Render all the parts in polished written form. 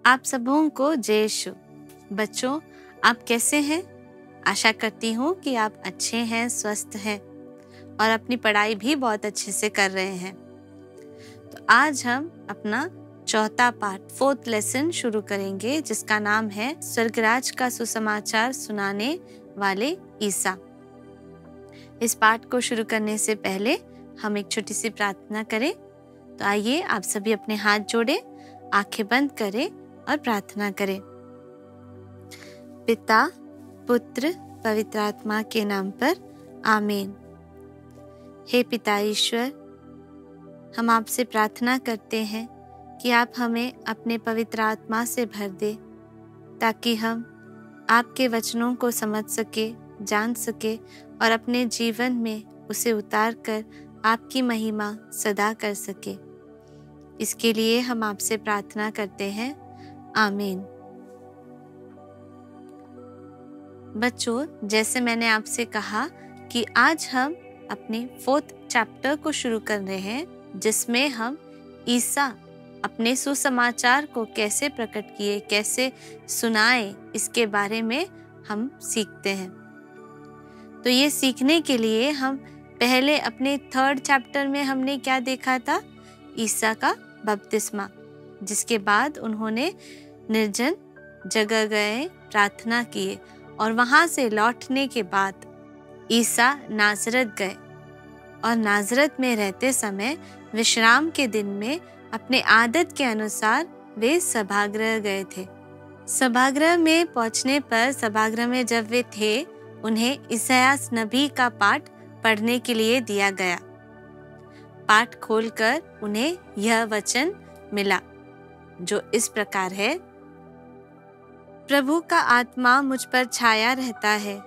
आप सबों को जय यीशु। बच्चों, आप कैसे हैं? आशा करती हूँ कि आप अच्छे हैं, स्वस्थ हैं और अपनी पढ़ाई भी बहुत अच्छे से कर रहे हैं। तो आज हम अपना चौथा पाठ, 4th लेसन शुरू करेंगे, जिसका नाम है स्वर्गराज का सुसमाचार सुनाने वाले ईसा। इस पाठ को शुरू करने से पहले हम एक छोटी सी प्रार्थना करें। तो आइए आप सभी अपने हाथ जोड़ें, आंखें बंद करें और प्रार्थना करें। पिता, पुत्र, पवित्र आत्मा के नाम पर आमीन। हे पिता ईश्वर, हम आपसे प्रार्थना करते हैं कि आप हमें अपने पवित्र आत्मा से भर दे, ताकि हम आपके वचनों को समझ सके, जान सके और अपने जीवन में उसे उतार कर आपकी महिमा सदा कर सके। इसके लिए हम आपसे प्रार्थना करते हैं, आमीन। बच्चों, जैसे मैंने आपसे कहा कि आज हम अपने 4th चैप्टर को शुरू कर रहे हैं, जिसमें हम ईसा अपने सुसमाचार को कैसे प्रकट किए, कैसे सुनाए, इसके बारे में हम सीखते हैं। तो ये सीखने के लिए हम पहले अपने 3rd चैप्टर में हमने क्या देखा था? ईसा का बपतिस्मा, जिसके बाद उन्होंने निर्जन जगह गए, प्रार्थना किए और वहां से लौटने के बाद ईसा नाजरत गए और नाजरत में रहते समय विश्राम के दिन में अपने आदत के अनुसार वे सभागृह गए थे। सभागृह में पहुंचने पर सभागृह में जब वे थे, उन्हें इसायास नबी का पाठ पढ़ने के लिए दिया गया। पाठ खोलकर उन्हें यह वचन मिला, जो इस प्रकार है। प्रभु का आत्मा मुझ पर छाया रहता है,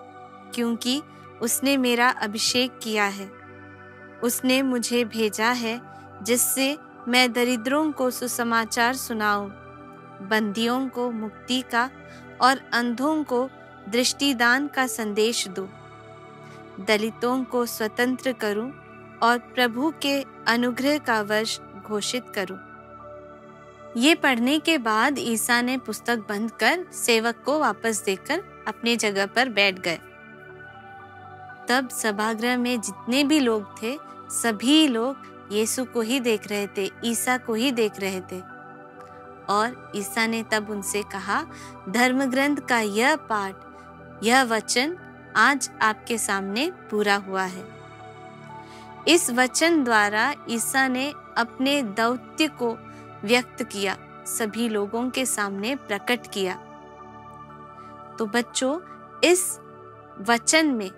क्योंकि उसने मेरा अभिषेक किया है। उसने मुझे भेजा है जिससे मैं दरिद्रों को सुसमाचार सुनाऊं, बंदियों को मुक्ति का और अंधों को दृष्टिदान का संदेश दूं, दलितों को स्वतंत्र करूं और प्रभु के अनुग्रह का वर्ष घोषित करूं। ये पढ़ने के बाद ईसा ने पुस्तक बंद कर सेवक को वापस देकर अपनी जगह पर बैठ गए। तब सभागृह में जितने भी लोग थे, सभी लोग यीशु को ही देख रहे थे, ईसा को ही देख रहे थे। और ईसा ने तब उनसे कहा, धर्म ग्रंथ का यह पाठ, यह वचन आज आपके सामने पूरा हुआ है। इस वचन द्वारा ईसा ने अपने दौत्य को व्यक्त किया, सभी लोगों के सामने प्रकट किया। तो बच्चों, इस वचन में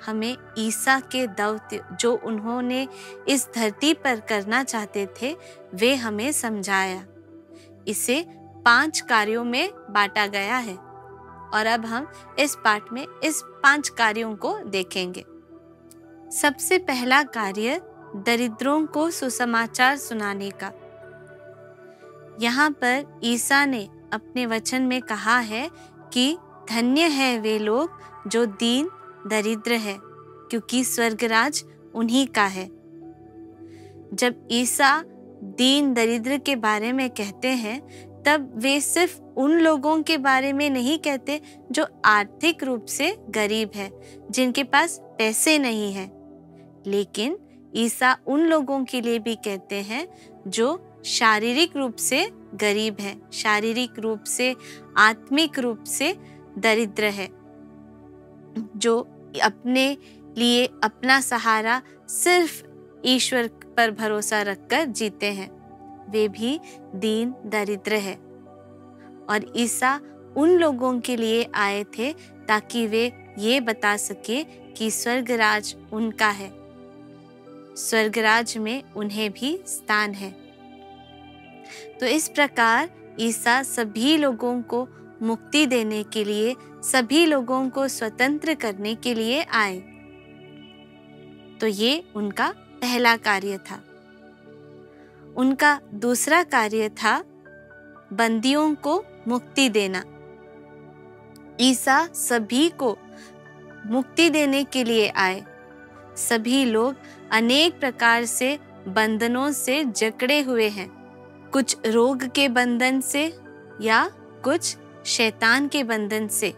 हमें ईसा के दौत्य, जो उन्होंने इस धरती पर करना चाहते थे, वे हमें समझाया। इसे 5 कार्यों में बांटा गया है और अब हम इस पाठ में इस 5 कार्यों को देखेंगे। सबसे पहला कार्य दरिद्रों को सुसमाचार सुनाने का। यहाँ पर ईसा ने अपने वचन में कहा है कि धन्य है वे लोग जो दीन दरिद्र है, क्योंकि स्वर्गराज उन्हीं का है। जब ईसा दीन दरिद्र के बारे में कहते हैं, तब वे सिर्फ उन लोगों के बारे में नहीं कहते जो आर्थिक रूप से गरीब है, जिनके पास पैसे नहीं हैं, लेकिन ईसा उन लोगों के लिए भी कहते हैं जो शारीरिक रूप से गरीब है, शारीरिक रूप से, आत्मिक रूप से दरिद्र है, जो अपने लिए अपना सहारा सिर्फ ईश्वर पर भरोसा रखकर जीते हैं, वे भी दीन दरिद्र है। और ईसा उन लोगों के लिए आए थे ताकि वे ये बता सके कि स्वर्गराज उनका है, स्वर्गराज में उन्हें भी स्थान है। तो इस प्रकार ईसा सभी लोगों को मुक्ति देने के लिए, सभी लोगों को स्वतंत्र करने के लिए आए। तो ये उनका पहला कार्य था। उनका दूसरा कार्य था बंदियों को मुक्ति देना। ईसा सभी को मुक्ति देने के लिए आए। सभी लोग अनेक प्रकार से बंधनों से जकड़े हुए हैं, कुछ रोग के बंधन से, या कुछ शैतान के बंधन से,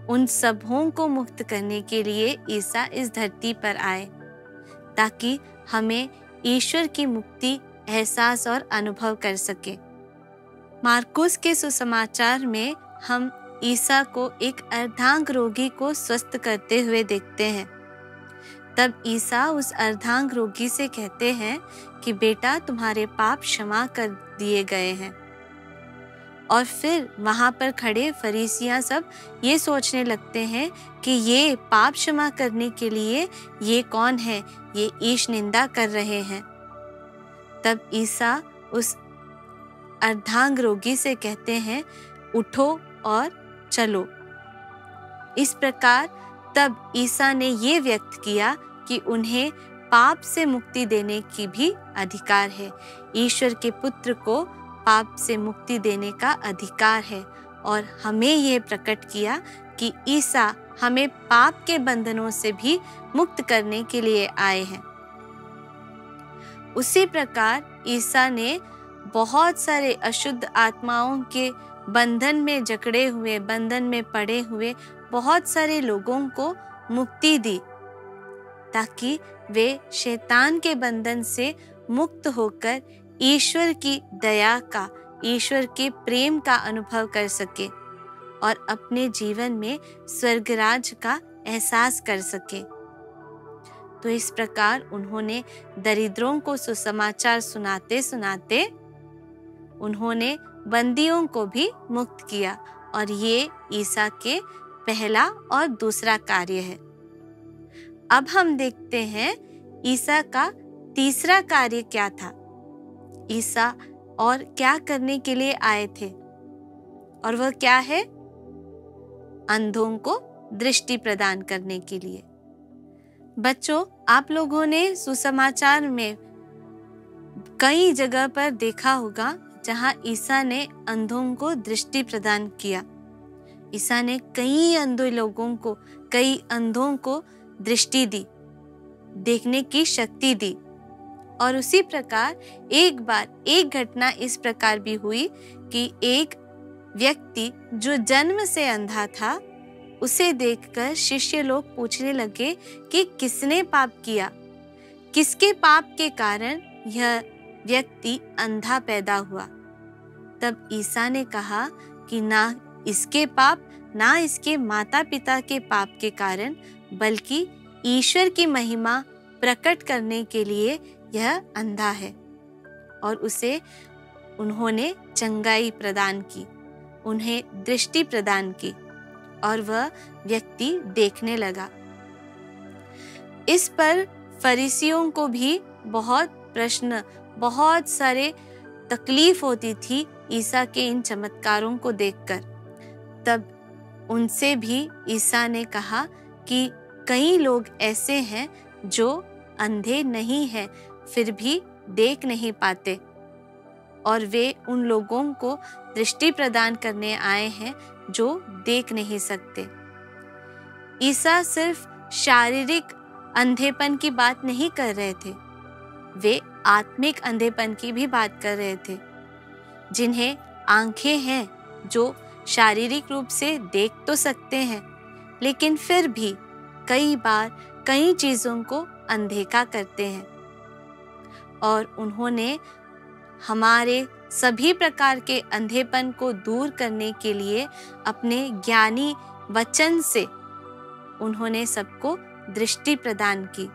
उन सबों को मुक्त करने के लिए ईसा इस धरती पर आए, ताकि हमें ईश्वर की मुक्ति एहसास और अनुभव कर सके। मार्कुस के सुसमाचार में हम ईसा को एक अर्धांग रोगी को स्वस्थ करते हुए देखते हैं। तब ईसा उस अर्धांग रोगी से कहते हैं कि बेटा, तुम्हारे पाप क्षमा कर दिए गए हैं। और फिर वहां पर खड़े फरीसियां सब ये सोचने लगते हैं कि ये पाप क्षमा करने के लिए ये कौन है, ये ईश निंदा कर रहे हैं। तब ईसा उस अर्धांग रोगी से कहते हैं, उठो और चलो। इस प्रकार तब ईसा ने ये व्यक्त किया कि उन्हें पाप से मुक्ति देने की भी अधिकार है। ईश्वर के पुत्र को पाप से मुक्ति देने का अधिकार है और हमें यह प्रकट किया कि ईसा हमें पाप के बंधनों से भी मुक्त करने के लिए आए हैं। उसी प्रकार ईसा ने बहुत सारे अशुद्ध आत्माओं के बंधन में जकड़े हुए, बंधन में पड़े हुए बहुत सारे लोगों को मुक्ति दी, ताकि वे शैतान के बंधन से मुक्त होकर ईश्वर की दया का, ईश्वर के प्रेम का अनुभव कर सके और अपने जीवन में स्वर्गराज का एहसास कर सके। तो इस प्रकार उन्होंने दरिद्रों को सुसमाचार सुनाते सुनाते उन्होंने बंदियों को भी मुक्त किया, और ये ईसा के पहला और दूसरा कार्य है। अब हम देखते हैं ईसा का तीसरा कार्य क्या था। ईसा और क्या करने के लिए आए थे, और वह क्या है? अंधों को दृष्टि प्रदान करने के लिए। बच्चों, आप लोगों ने सुसमाचार में कई जगह पर देखा होगा जहां ईसा ने अंधों को दृष्टि प्रदान किया। ईसा ने कई अंधों को दृष्टि दी, देखने की शक्ति दी। और उसी प्रकार एक बार एक घटना इस प्रकार भी हुई कि एक व्यक्ति जो जन्म से अंधा था, उसे देखकर शिष्य लोग पूछने लगे कि किसने पाप किया, किसके पाप के कारण यह व्यक्ति अंधा पैदा हुआ। तब ईसा ने कहा कि ना इसके पाप, ना इसके माता पिता के पाप के कारण, बल्कि ईश्वर की महिमा प्रकट करने के लिए यह अंधा है। और उसे उन्होंने चंगाई प्रदान की, उन्हें दृष्टि प्रदान की, और वह व्यक्ति देखने लगा। इस पर फरीसियों को भी बहुत प्रश्न, बहुत सारे तकलीफ होती थी ईसा के इन चमत्कारों को देखकर। तब उनसे भी ईसा ने कहा कि कई लोग ऐसे हैं जो अंधे नहीं हैं, फिर भी देख नहीं पाते, और वे उन लोगों को दृष्टि प्रदान करने आए हैं जो देख नहीं सकते। ईसा सिर्फ शारीरिक अंधेपन की बात नहीं कर रहे थे, वे आत्मिक अंधेपन की भी बात कर रहे थे। जिन्हें आंखें हैं, जो शारीरिक रूप से देख तो सकते हैं, लेकिन फिर भी कई बार कई चीज़ों को अनदेखा करते हैं। और उन्होंने हमारे सभी प्रकार के अंधेपन को दूर करने के लिए अपने ज्ञानी वचन से उन्होंने सबको दृष्टि प्रदान की,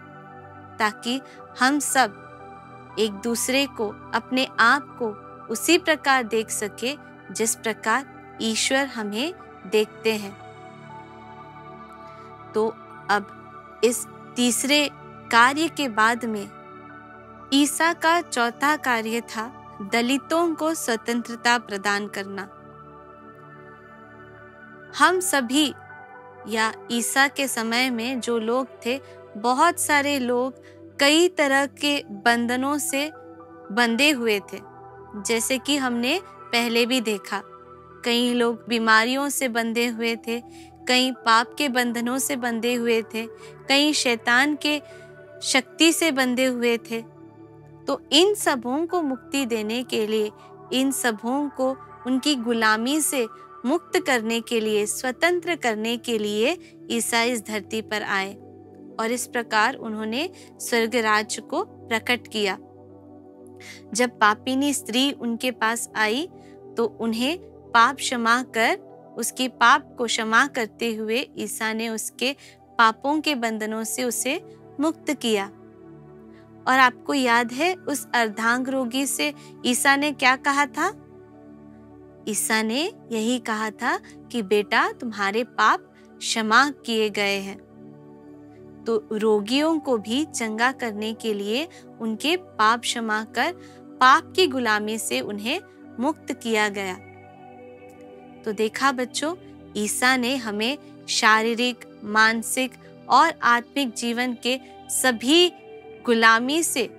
ताकि हम सब एक दूसरे को, अपने आप को उसी प्रकार देख सके जिस प्रकार ईश्वर हमें देखते हैं। तो अब इस तीसरे कार्य के बाद में ईसा का चौथा कार्य था दलितों को स्वतंत्रता प्रदान करना। हम सभी या ईसा के समय में जो लोग थे, बहुत सारे लोग कई तरह के बंधनों से बंधे हुए थे। जैसे कि हमने पहले भी देखा, कई लोग बीमारियों से बंधे हुए थे, कई पाप के बंधनों से बंधे हुए थे, कई शैतान के शक्ति से बंधे हुए थे। तो इन सबों को मुक्ति देने के लिए, इन सबों को उनकी गुलामी से मुक्त करने के लिए, स्वतंत्र करने के लिए ईसा इस धरती पर आए और इस प्रकार उन्होंने स्वर्ग राज्य को प्रकट किया। जब पापिनी स्त्री उनके पास आई तो उन्हें पाप क्षमा कर उसके पाप को क्षमा करते हुए ईसा ने उसके पापों के बंधनों से उसे मुक्त किया। और आपको याद है उस अर्धांग रोगी से ईसा ने क्या कहा था? ईसा ने यही कहा था कि बेटा तुम्हारे पाप क्षमा किए गए हैं। तो रोगियों को भी चंगा करने के लिए उनके पाप क्षमा कर पाप की गुलामी से उन्हें मुक्त किया गया। तो देखा बच्चों, ईसा ने हमें शारीरिक, मानसिक और आत्मिक जीवन के सभी गुलामी से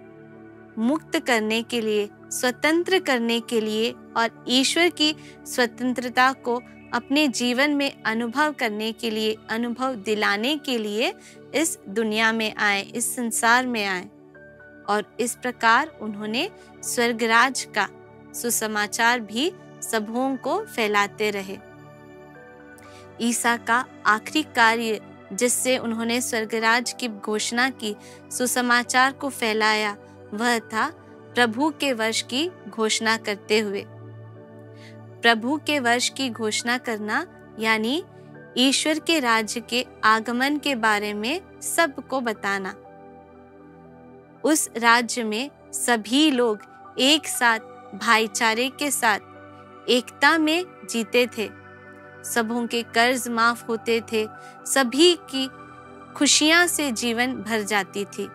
मुक्त करने के लिए, स्वतंत्र करने के लिए और ईश्वर की स्वतंत्रता को अपने जीवन में अनुभव करने के लिए, अनुभव दिलाने के लिए इस दुनिया में आए, इस संसार में आए और इस प्रकार उन्होंने स्वर्गराज का सुसमाचार भी सबों को फैलाते रहे। ईसा का आखिरी कार्य जिससे उन्होंने स्वर्गराज की घोषणा की, सुसमाचार को फैलाया, वह था प्रभु के वर्ष की घोषणा करते हुए। प्रभु के वर्ष की घोषणा करना यानी ईश्वर के राज्य के आगमन के बारे में सबको बताना। उस राज्य में सभी लोग एक साथ भाईचारे के साथ एकता में जीते थे, सबों के कर्ज माफ होते थे, सभी की खुशियां से जीवन भर जाती थी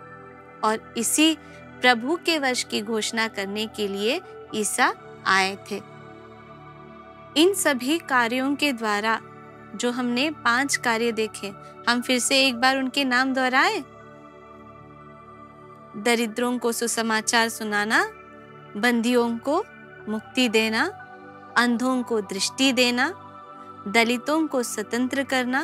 और इसी प्रभु के वर्ष की घोषणा करने के लिए ईसा आए थे। इन सभी कार्यों के द्वारा जो हमने 5 कार्य देखे, हम फिर से एक बार उनके नाम दोहराए। दरिद्रों को सुसमाचार सुनाना, बंदियों को मुक्ति देना, अंधों को दृष्टि देना, दलितों को स्वतंत्र करना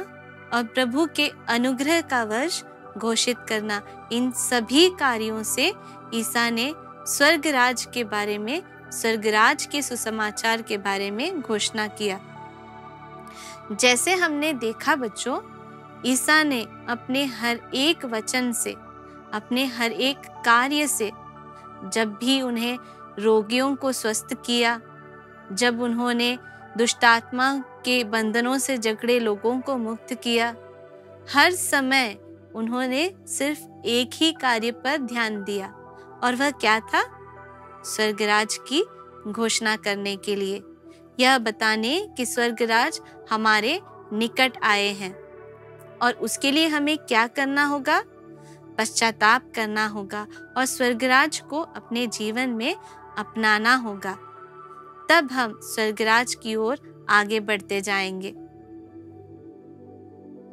और प्रभु के अनुग्रह का वर्ष घोषित करना। इन सभी कार्यों से ईसा ने स्वर्गराज के बारे में, स्वर्गराज के सुसमाचार के बारे में घोषणा किया। जैसे हमने देखा बच्चों, ईसा ने अपने हर एक वचन से, अपने हर एक कार्य से, जब भी उन्हें रोगियों को स्वस्थ किया, जब उन्होंने दुष्टात्मा के बंधनों से जकड़े लोगों को मुक्त किया, हर समय उन्होंने सिर्फ एक ही कार्य पर ध्यान दिया और वह क्या था? स्वर्गराज की घोषणा करने के लिए, यह बताने कि स्वर्गराज हमारे निकट आए हैं और उसके लिए हमें क्या करना होगा? पश्चाताप करना होगा और स्वर्गराज को अपने जीवन में अपनाना होगा। तब हम स्वर्गराज की ओर आगे बढ़ते जाएंगे।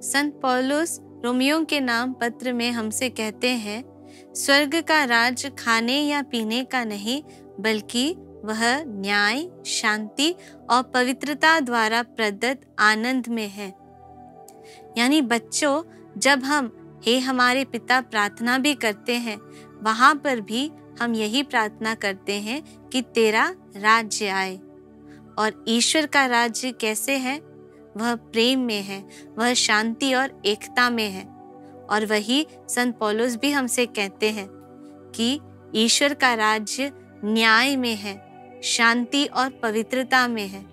संत पौलुस रोमियो के नाम पत्र में हमसे कहते हैं, स्वर्ग का राज खाने या पीने का नहीं, बल्कि वह न्याय, शांति और पवित्रता द्वारा प्रदत्त आनंद में है। यानी बच्चों, जब हम हे हमारे पिता प्रार्थना भी करते हैं, वहां पर भी हम यही प्रार्थना करते हैं कि तेरा राज्य आए। और ईश्वर का राज्य कैसे है? वह प्रेम में है, वह शांति और एकता में है। और वही संत पौलुस भी हमसे कहते हैं कि ईश्वर का राज्य न्याय में है, शांति और पवित्रता में है।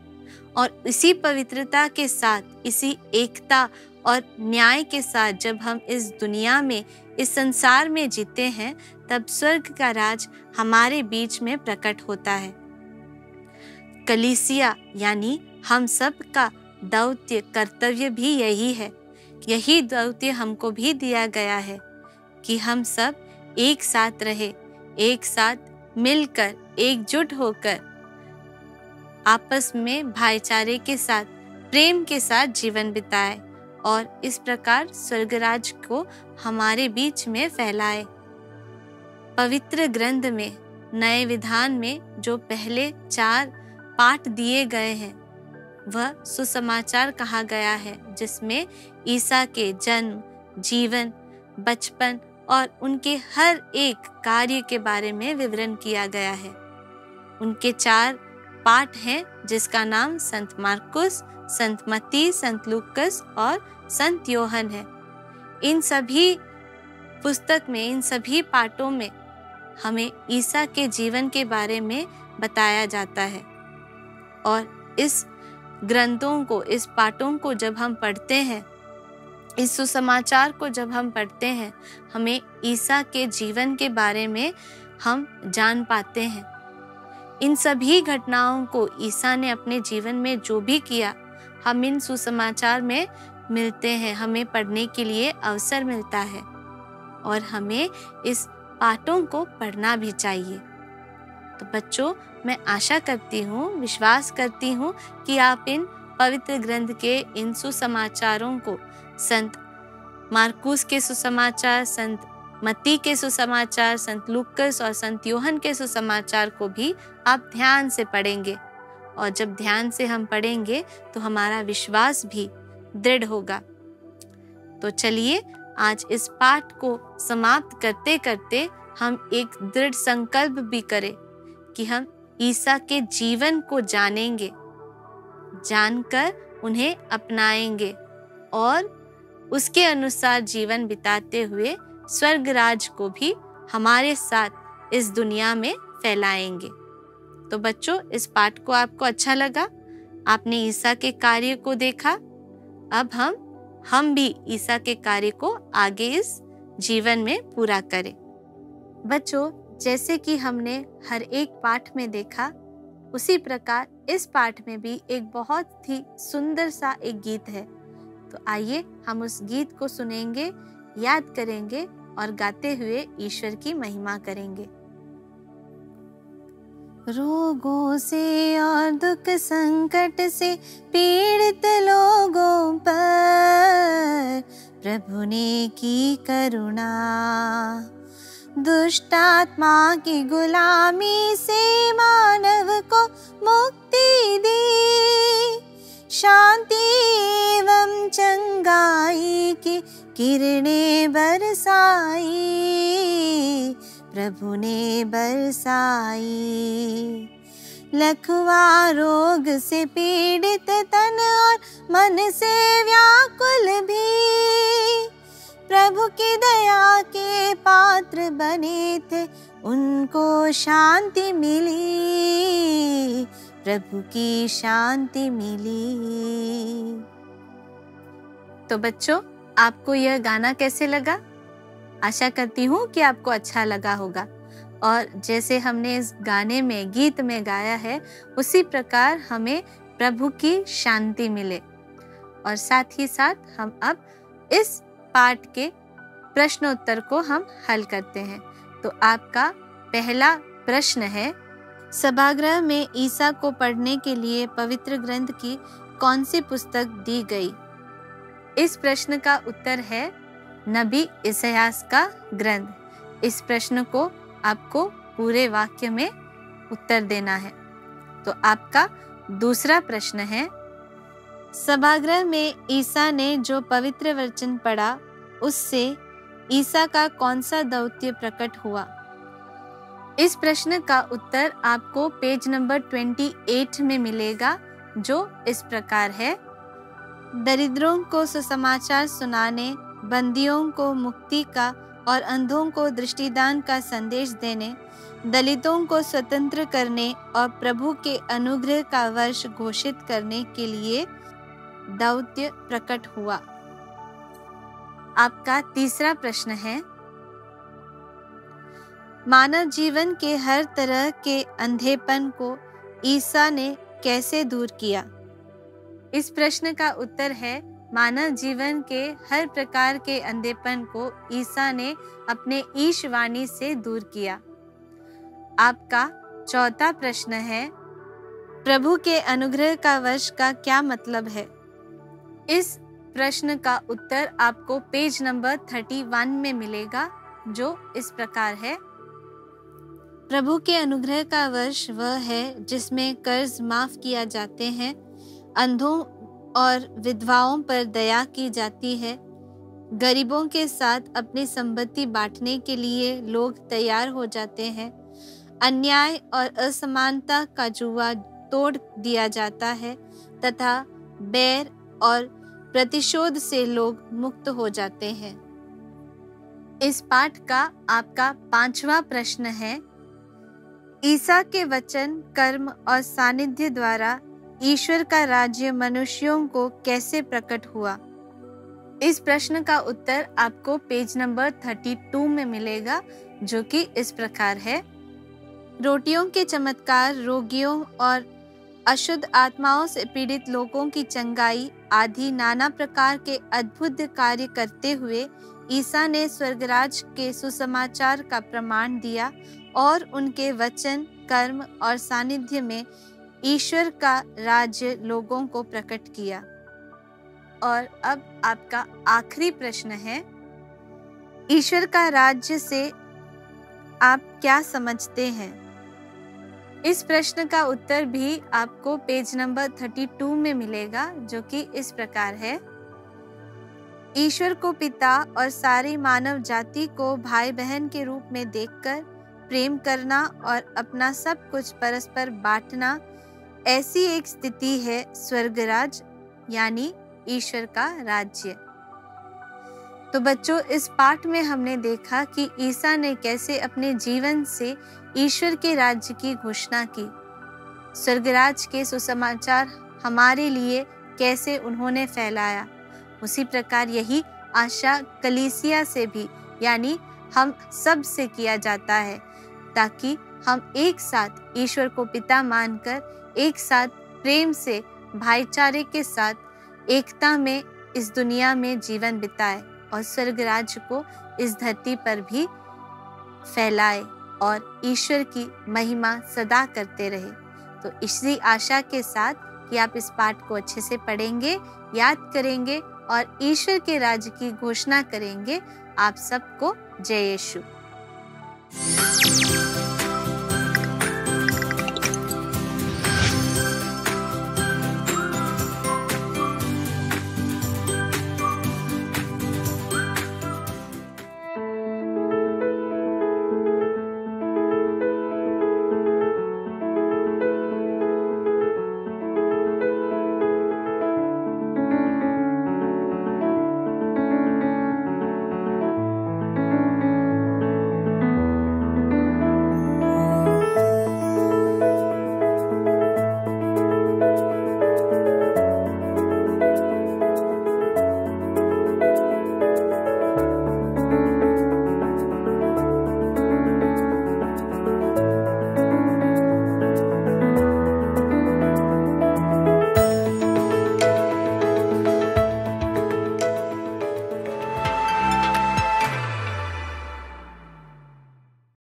और इसी पवित्रता के साथ, इसी एकता और न्याय के साथ जब हम इस दुनिया में, इस संसार में जीते हैं, तब स्वर्ग का राज हमारे बीच में प्रकट होता है। कलीसिया यानी हम सब का दौत्य, कर्तव्य भी यही है। यही दौत्य हमको भी दिया गया है कि हम सब एक साथ रहे, एक साथ मिलकर, एकजुट होकर, आपस में भाईचारे के साथ, प्रेम के साथ जीवन बिताए और इस प्रकार स्वर्गराज को हमारे बीच में फैलाए। पवित्र ग्रंथ में, नए विधान में जो पहले 4 पाठ दिए गए हैं, वह सुसमाचार कहा गया है, जिसमें ईसा के जन्म, जीवन, बचपन और उनके हर एक कार्य के बारे में विवरण किया गया है। उनके 4 पाठ हैं जिसका नाम संत मार्कुस, संत मत्ती, संत लूकस और संत योहन है। इन सभी पुस्तक में, इन सभी पाठों में हमें ईसा के जीवन के बारे में बताया जाता है। और इस ग्रंथों को, इस पाठों को जब हम पढ़ते हैं, इस सुसमाचार को जब हम पढ़ते हैं, हमें ईसा के जीवन के बारे में हम जान पाते हैं। इन सभी घटनाओं को ईसा ने अपने जीवन में जो भी किया, हम इन सुसमाचार में मिलते हैं, हमें पढ़ने के लिए अवसर मिलता है और हमें इस पाठों को पढ़ना भी चाहिए। तो बच्चों, मैं आशा करती हूँ, विश्वास करती हूँ कि आप इन पवित्र ग्रंथ के इन सुसमाचारों को, संत मार्कुस के सुसमाचार, संत मत्ती के सुसमाचार, संत लूकस और संत योहन के सुसमाचार को भी आप ध्यान से पढ़ेंगे। और जब ध्यान से हम पढ़ेंगे तो हमारा विश्वास भी दृढ़ होगा। तो चलिए आज इस पाठ को समाप्त करते करते हम एक दृढ़ संकल्प भी करें कि हम ईसा के जीवन को जानेंगे, जानकर उन्हें अपनाएंगे और उसके अनुसार जीवन बिताते हुए स्वर्ग राज को भी हमारे साथ इस दुनिया में फैलाएंगे। तो बच्चों, इस पाठ को आपको अच्छा लगा? आपने ईसा के कार्य को देखा। अब हम भी ईसा के कार्य को आगे इस जीवन में पूरा करें। बच्चों, जैसे कि हमने हर एक पाठ में देखा, उसी प्रकार इस पाठ में भी एक बहुत ही सुंदर सा एक गीत है। तो आइए हम उस गीत को सुनेंगे, याद करेंगे और गाते हुए ईश्वर की महिमा करेंगे। रोगों से और दुख संकट से पीड़ित लोगों पर प्रभु ने की करुणा, दुष्ट आत्मा की गुलामी से मानव को मुक्ति दी, शांति एवं चंगाई की किरणें बरसाई, प्रभु ने बरसाई। लखवा रोग से पीड़ित तन और मन से व्याकुल भी प्रभु की दया के पात्र बने थे, उनको शांति मिली, प्रभु की शांति मिली। तो बच्चों, आपको यह गाना कैसे लगा? आशा करती हूँ कि आपको अच्छा लगा होगा। और जैसे हमने इस गाने में, गीत में गाया है, उसी प्रकार हमें प्रभु की शांति मिले। और साथ ही साथ हम अब इस पाठ के प्रश्नोत्तर को हम हल करते हैं। तो आपका पहला प्रश्न है, सभागृह में ईसा को पढ़ने के लिए पवित्र ग्रंथ की कौन सी पुस्तक दी गई? इस प्रश्न का उत्तर है नबी इसायास का ग्रंथ। इस प्रश्न को आपको पूरे वाक्य में उत्तर देना है। तो आपका दूसरा प्रश्न है, सभागृह में ईसा ने जो पवित्र वचन पढ़ा, उससे ईसा का कौन सा दौत्य प्रकट हुआ? इस प्रश्न का उत्तर आपको पेज नंबर 28 में मिलेगा, जो इस प्रकार है। दरिद्रों को सुसमाचार सुनाने, बंदियों को मुक्ति का और अंधों को दृष्टिदान का संदेश देने, दलितों को स्वतंत्र करने और प्रभु के अनुग्रह का वर्ष घोषित करने के लिए दौत्य प्रकट हुआ। आपका तीसरा प्रश्न है, मानव जीवन के हर तरह के अंधेपन को ईसा ने कैसे दूर किया? इस प्रश्न का उत्तर है, मानव जीवन के हर प्रकार के अंधेपन को ईसा ने अपने ईशवाणी से दूर किया। आपका चौथा प्रश्न है, प्रभु के अनुग्रह का वर्ष का क्या मतलब है? इस प्रश्न का उत्तर आपको पेज नंबर 31 में मिलेगा, जो इस प्रकार है। प्रभु के अनुग्रह का वर्ष वह है जिसमें कर्ज माफ किया जाते हैं, अंधों और विधवाओं पर दया की जाती है, गरीबों के साथ अपनी संपत्ति बांटने के लिए लोग तैयार हो जाते हैं, अन्याय और असमानता का जुआ तोड़ दिया जाता है तथा बैर और प्रतिशोध से लोग मुक्त हो जाते हैं। इस पाठ का आपका 5वां प्रश्न है, ईसा के वचन, कर्म और सानिध्य द्वारा ईश्वर का राज्य मनुष्यों को कैसे प्रकट हुआ? इस प्रश्न का उत्तर आपको पेज नंबर 32 में मिलेगा, जो कि इस प्रकार है। रोटियों के चमत्कार, रोगियों और अशुद्ध आत्माओं से पीड़ित लोगों की चंगाई आदि नाना प्रकार के अद्भुत कार्य करते हुए ईसा ने स्वर्गराज के सुसमाचार का प्रमाण दिया और उनके वचन, कर्म और सानिध्य में ईश्वर का राज्य लोगों को प्रकट किया। और अब आपका आखिरी प्रश्न है, ईश्वर का राज्य से आप क्या समझते हैं? इस प्रश्न का उत्तर भी आपको पेज नंबर 32 में मिलेगा, जो कि इस प्रकार है। ईश्वर को पिता और सारी मानव जाति को भाई बहन के रूप में देखकर प्रेम करना और अपना सब कुछ परस्पर बांटना, ऐसी एक स्थिति है स्वर्गराज यानी ईश्वर का राज्य। तो बच्चों, इस पाठ में हमने देखा कि ईसा ने कैसे अपने जीवन से ईश्वर के राज्य की घोषणा की। स्वर्गराज के सुसमाचार हमारे लिए कैसे उन्होंने फैलाया। उसी प्रकार यही आशा कलीसिया से भी यानी हम सब से किया जाता है, ताकि हम एक साथ ईश्वर को पिता मानकर एक साथ प्रेम से भाईचारे के साथ एकता में इस दुनिया में जीवन बिताए और स्वर्गराज को इस धरती पर भी फैलाए और ईश्वर की महिमा सदा करते रहे। तो इसी आशा के साथ कि आप इस पाठ को अच्छे से पढ़ेंगे, याद करेंगे और ईश्वर के राज्य की घोषणा करेंगे। आप सबको जय यीशु।